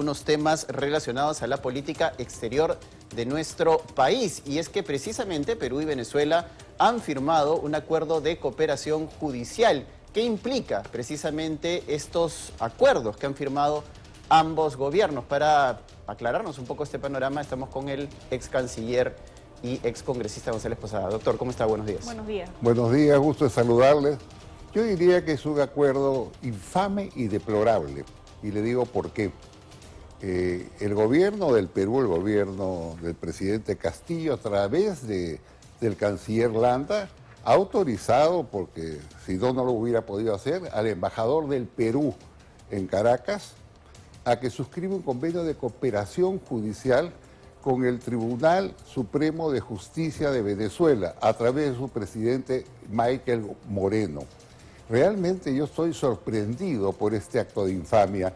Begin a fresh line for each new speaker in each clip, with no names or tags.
algunos temas relacionados a la política exterior de nuestro país. Y es que precisamente Perú y Venezuela han firmado un acuerdo de cooperación judicial. ¿Qué implica precisamente estos acuerdos que han firmado ambos gobiernos? Para aclararnos un poco este panorama, estamos con el ex canciller y ex congresista González Posada. Doctor, ¿cómo está? Buenos días.
Buenos días.
Buenos días, gusto de saludarles. Yo diría que es un acuerdo infame y deplorable, y le digo por qué. El gobierno del Perú, el gobierno del presidente Castillo, a través del canciller Landa, ha autorizado, porque si no, no lo hubiera podido hacer, al embajador del Perú en Caracas a que suscriba un convenio de cooperación judicial con el Tribunal Supremo de Justicia de Venezuela, a través de su presidente Michael Moreno. Realmente yo estoy sorprendido por este acto de infamia,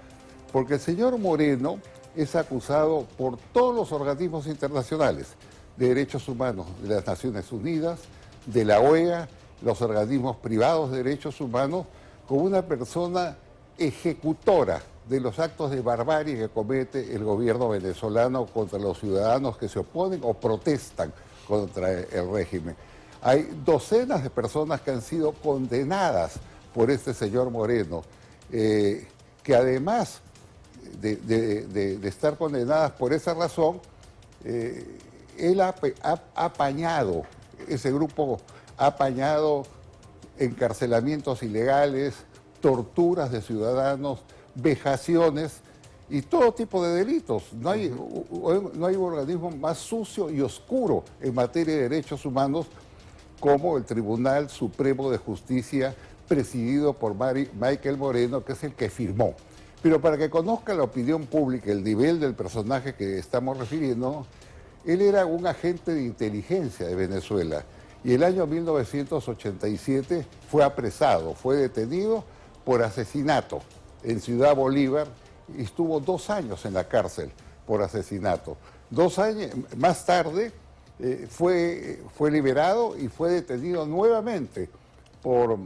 porque el señor Moreno es acusado por todos los organismos internacionales de derechos humanos, de las Naciones Unidas, de la OEA, los organismos privados de derechos humanos, como una persona ejecutora de los actos de barbarie que comete el gobierno venezolano contra los ciudadanos que se oponen o protestan contra el régimen. Hay docenas de personas que han sido condenadas por este señor Moreno, que además de estar condenadas por esa razón, él ha apañado, ese grupo ha apañado encarcelamientos ilegales, torturas de ciudadanos, vejaciones y todo tipo de delitos. No hay un organismo más sucio y oscuro en materia de derechos humanos como el Tribunal Supremo de Justicia, presidido por Michael Moreno, que es el que firmó. Pero para que conozca la opinión pública el nivel del personaje que estamos refiriendo, él era un agente de inteligencia de Venezuela y el año 1987 fue apresado, fue detenido por asesinato en Ciudad Bolívar y estuvo 2 años en la cárcel por asesinato. 2 años más tarde fue liberado y fue detenido nuevamente por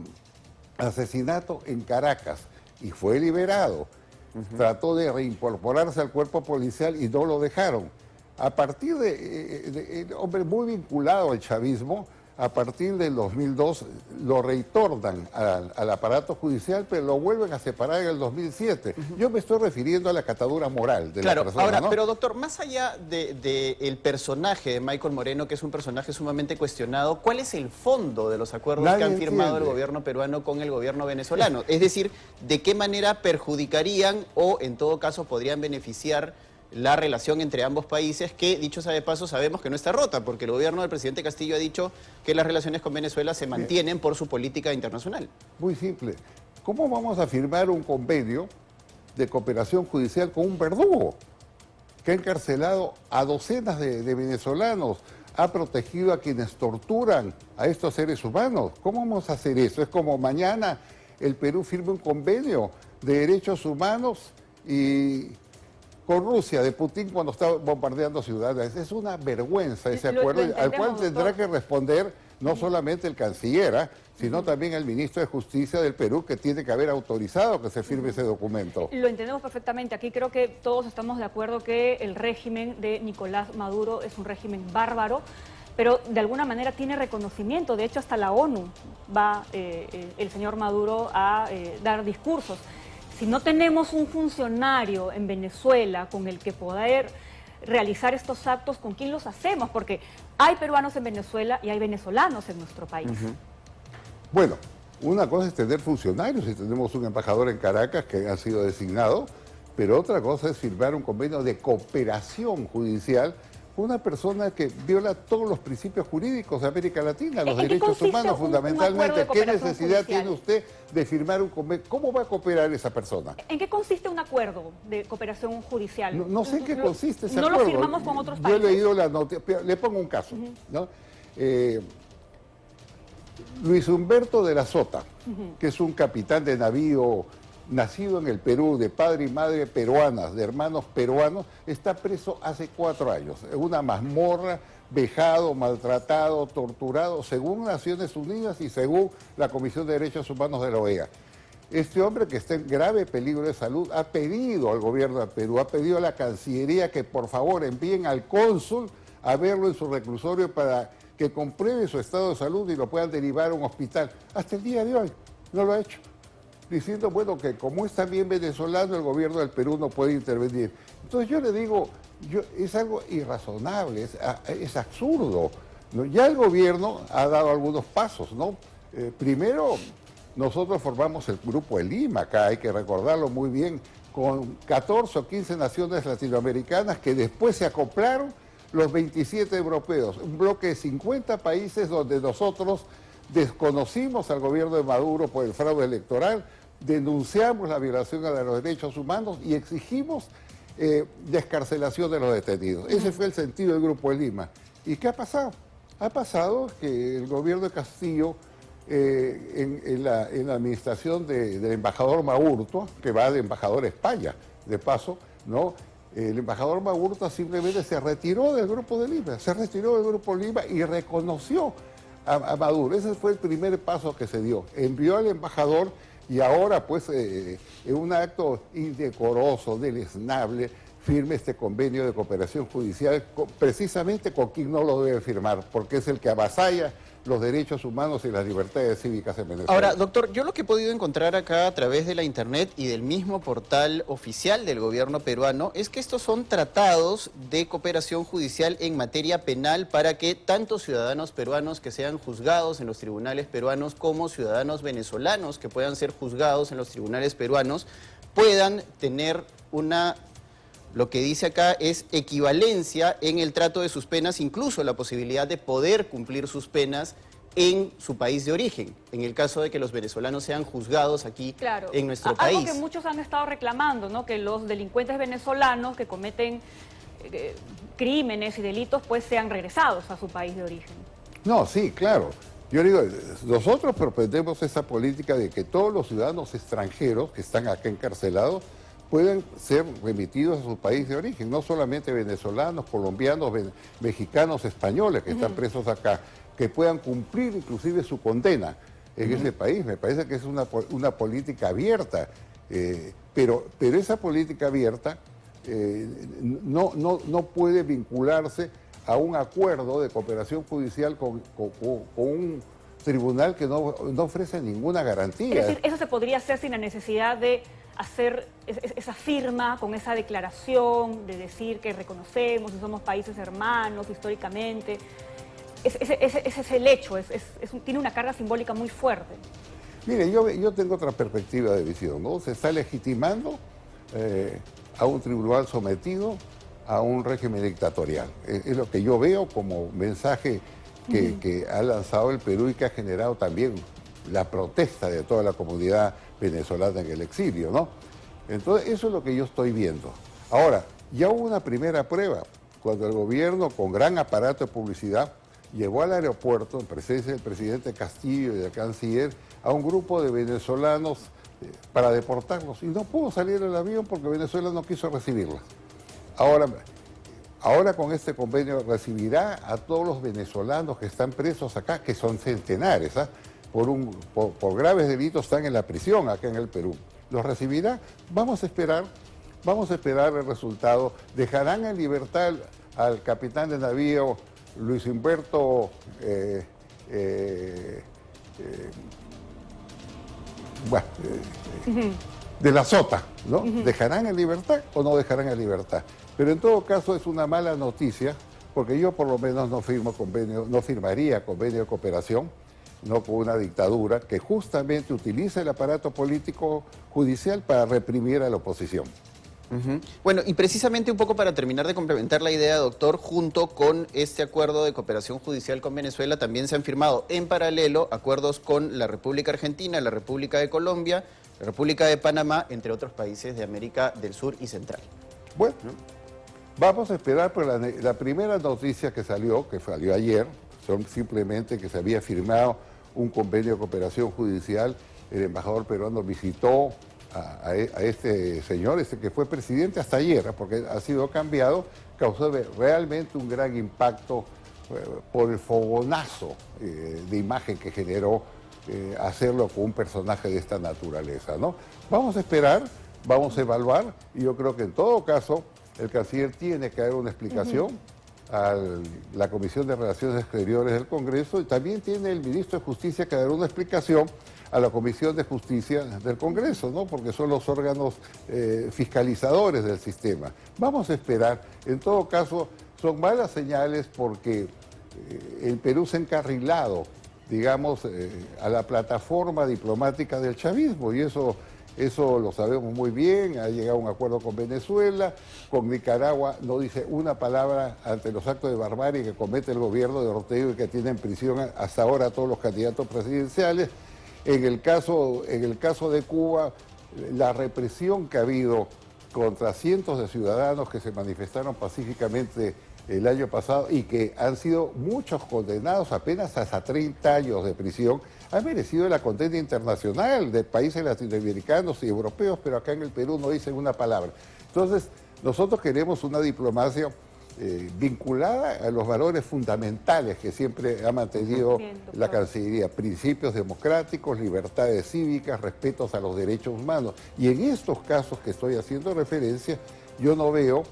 asesinato en Caracas y fue liberado. Trató de reincorporarse al cuerpo policial y no lo dejaron. A partir de hombre muy vinculado al chavismo, a partir del 2002 lo retornan al aparato judicial, pero lo vuelven a separar en el 2007. Yo me estoy refiriendo a la catadura moral de la persona.
Ahora,
¿no?
pero doctor, más allá del personaje de Michael Moreno, que es un personaje sumamente cuestionado, ¿cuál es el fondo de los acuerdos que han firmado el gobierno peruano con el gobierno venezolano? Es decir, ¿de qué manera perjudicarían o en todo caso podrían beneficiar la relación entre ambos países, que, dicho sea de paso, sabemos que no está rota, porque el gobierno del presidente Castillo ha dicho que las relaciones con Venezuela se mantienen por su política internacional?
Muy simple. ¿Cómo vamos a firmar un convenio de cooperación judicial con un verdugo que ha encarcelado a docenas de venezolanos, ha protegido a quienes torturan a estos seres humanos? ¿Cómo vamos a hacer eso? Es como mañana el Perú firme un convenio de derechos humanos y con Rusia, de Putin, cuando está bombardeando ciudades. Es una vergüenza ese acuerdo, al cual tendrá que responder no solamente el canciller, sino también el ministro de Justicia del Perú, que tiene que haber autorizado que se firme ese documento.
Lo entendemos perfectamente. Aquí creo que todos estamos de acuerdo que el régimen de Nicolás Maduro es un régimen bárbaro, pero de alguna manera tiene reconocimiento. De hecho, hasta la ONU va el señor Maduro a dar discursos. Si no tenemos un funcionario en Venezuela con el que poder realizar estos actos, ¿con quién los hacemos? Porque hay peruanos en Venezuela y hay venezolanos en nuestro país.
Bueno, una cosa es tener funcionarios, y tenemos un embajador en Caracas que ha sido designado, pero otra cosa es firmar un convenio de cooperación judicial con una persona que viola todos los principios jurídicos de América Latina, los derechos humanos fundamentalmente. ¿Qué necesidad tiene usted de firmar un convenio? ¿Cómo va a cooperar esa persona?
¿En qué consiste un acuerdo de cooperación judicial?
No sé en qué consiste ese acuerdo.
¿No lo firmamos con otros países?
Yo he leído la noticia, le pongo un caso, ¿no? Luis Humberto de la Sota, que es un capitán de navío nacido en el Perú, de padre y madre peruanas, de hermanos peruanos, está preso hace 4 años, en una mazmorra, vejado, maltratado, torturado, según Naciones Unidas y según la Comisión de Derechos Humanos de la OEA. Este hombre que está en grave peligro de salud ha pedido al gobierno de Perú, ha pedido a la Cancillería que por favor envíen al cónsul a verlo en su reclusorio para que compruebe su estado de salud y lo puedan derivar a un hospital. Hasta el día de hoy no lo ha hecho, diciendo, bueno, que como es también venezolano, el gobierno del Perú no puede intervenir. Entonces yo le digo, es algo irrazonable, es absurdo, ¿no? Ya el gobierno ha dado algunos pasos, ¿no? Primero, nosotros formamos el Grupo de Lima, acá hay que recordarlo muy bien, con 14 o 15 naciones latinoamericanas que después se acoplaron los 27 europeos, un bloque de 50 países donde nosotros desconocimos al gobierno de Maduro por el fraude electoral, denunciamos la violación a los derechos humanos y exigimos descarcelación de los detenidos. Ese fue el sentido del Grupo de Lima. ¿Y qué ha pasado? Ha pasado que el gobierno de Castillo, en la administración del embajador Maurto, que va de embajador a España, de paso, ¿no? El embajador Maurto simplemente se retiró del Grupo de Lima, y reconoció a Maduro. Ese fue el primer paso que se dio. Envió al embajador y ahora, pues, en un acto indecoroso, deleznable, firme este convenio de cooperación judicial precisamente con quien no lo debe firmar, porque es el que avasalla los derechos humanos y las libertades cívicas en Venezuela.
Ahora, doctor, yo lo que he podido encontrar acá a través de la internet y del mismo portal oficial del gobierno peruano es que estos son tratados de cooperación judicial en materia penal para que tanto ciudadanos peruanos que sean juzgados en los tribunales peruanos como ciudadanos venezolanos que puedan ser juzgados en los tribunales peruanos puedan tener lo que dice acá es equivalencia en el trato de sus penas, incluso la posibilidad de poder cumplir sus penas en su país de origen, en el caso de que los venezolanos sean juzgados aquí en nuestro país.
Algo que muchos han estado reclamando, ¿no? Que los delincuentes venezolanos que cometen crímenes y delitos pues sean regresados a su país de origen.
No, sí, claro. Yo digo, nosotros propondemos esa política de que todos los ciudadanos extranjeros que están acá encarcelados pueden ser remitidos a su país de origen, no solamente venezolanos, colombianos, mexicanos, españoles que están presos acá, que puedan cumplir inclusive su condena en ese país. Me parece que es una política abierta, pero esa política abierta no puede vincularse a un acuerdo de cooperación judicial con un tribunal que no ofrece ninguna garantía.
Es decir, eso se podría hacer sin la necesidad de hacer esa firma con esa declaración, de decir que reconocemos y somos países hermanos históricamente. Ese es el hecho, tiene una carga simbólica muy fuerte.
Mire, yo tengo otra perspectiva de visión, ¿no? Se está legitimando a un tribunal sometido a un régimen dictatorial. Es lo que yo veo como mensaje que ha lanzado el Perú y que ha generado también la protesta de toda la comunidad venezolana en el exilio, ¿no? Entonces, eso es lo que yo estoy viendo. Ahora, ya hubo una primera prueba, cuando el gobierno, con gran aparato de publicidad, llevó al aeropuerto, en presencia del presidente Castillo y del canciller, a un grupo de venezolanos para deportarlos. Y no pudo salir el avión porque Venezuela no quiso recibirlos. Ahora con este convenio recibirá a todos los venezolanos que están presos acá, que son centenares, ¿ah? Por graves delitos están en la prisión acá en el Perú. Los recibirá, vamos a esperar el resultado. Dejarán en libertad al capitán de navío Luis Humberto de la Sota, ¿no? ¿Dejarán en libertad o no dejarán en libertad? Pero en todo caso es una mala noticia, porque yo por lo menos no firmaría convenio de cooperación, no con una dictadura que justamente utiliza el aparato político judicial para reprimir a la oposición.
Bueno, y precisamente un poco para terminar de complementar la idea, doctor, junto con este acuerdo de cooperación judicial con Venezuela, también se han firmado en paralelo acuerdos con la República Argentina, la República de Colombia, la República de Panamá, entre otros países de América del Sur y Central.
Bueno, vamos a esperar por la primera noticia que salió ayer, son simplemente que se había firmado un convenio de cooperación judicial. El embajador peruano visitó a este señor, que fue presidente hasta ayer, porque ha sido cambiado, causó realmente un gran impacto por el fogonazo de imagen que generó hacerlo con un personaje de esta naturaleza, ¿no? Vamos a esperar, vamos a evaluar, y yo creo que en todo caso el canciller tiene que dar una explicación a la Comisión de Relaciones Exteriores del Congreso, y también tiene el ministro de Justicia que dar una explicación a la Comisión de Justicia del Congreso, ¿no? Porque son los órganos fiscalizadores del sistema. Vamos a esperar. En todo caso, son malas señales porque el Perú se ha encarrilado, digamos, a la plataforma diplomática del chavismo, y eso lo sabemos muy bien. Ha llegado a un acuerdo con Venezuela, con Nicaragua no dice una palabra ante los actos de barbarie que comete el gobierno de Ortega y que tiene en prisión hasta ahora a todos los candidatos presidenciales. En el caso de Cuba, la represión que ha habido contra cientos de ciudadanos que se manifestaron pacíficamente el año pasado y que han sido muchos condenados apenas hasta 30 años de prisión, ha merecido la condena internacional de países latinoamericanos y europeos, pero acá en el Perú no dicen una palabra. Entonces, nosotros queremos una diplomacia vinculada a los valores fundamentales que siempre ha mantenido la Cancillería: principios democráticos, libertades cívicas, respetos a los derechos humanos. Y en estos casos que estoy haciendo referencia, yo no veo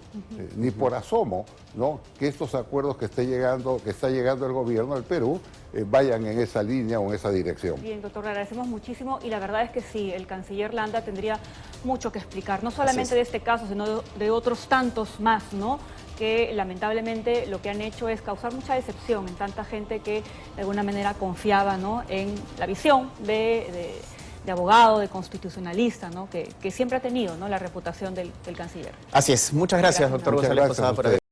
ni por asomo, ¿no?, que estos acuerdos que está llegando el gobierno del Perú vayan en esa línea o en esa dirección.
Bien, doctor, le agradecemos muchísimo, y la verdad es que sí, el canciller Landa tendría mucho que explicar, no solamente de este caso, sino de otros tantos más, ¿no?, que lamentablemente lo que han hecho es causar mucha decepción en tanta gente que de alguna manera confiaba, ¿no?, en la visión de abogado, de constitucionalista, ¿no?, que siempre ha tenido, ¿no?, la reputación del canciller.
Así es. Muchas gracias, doctor González Posada, por haber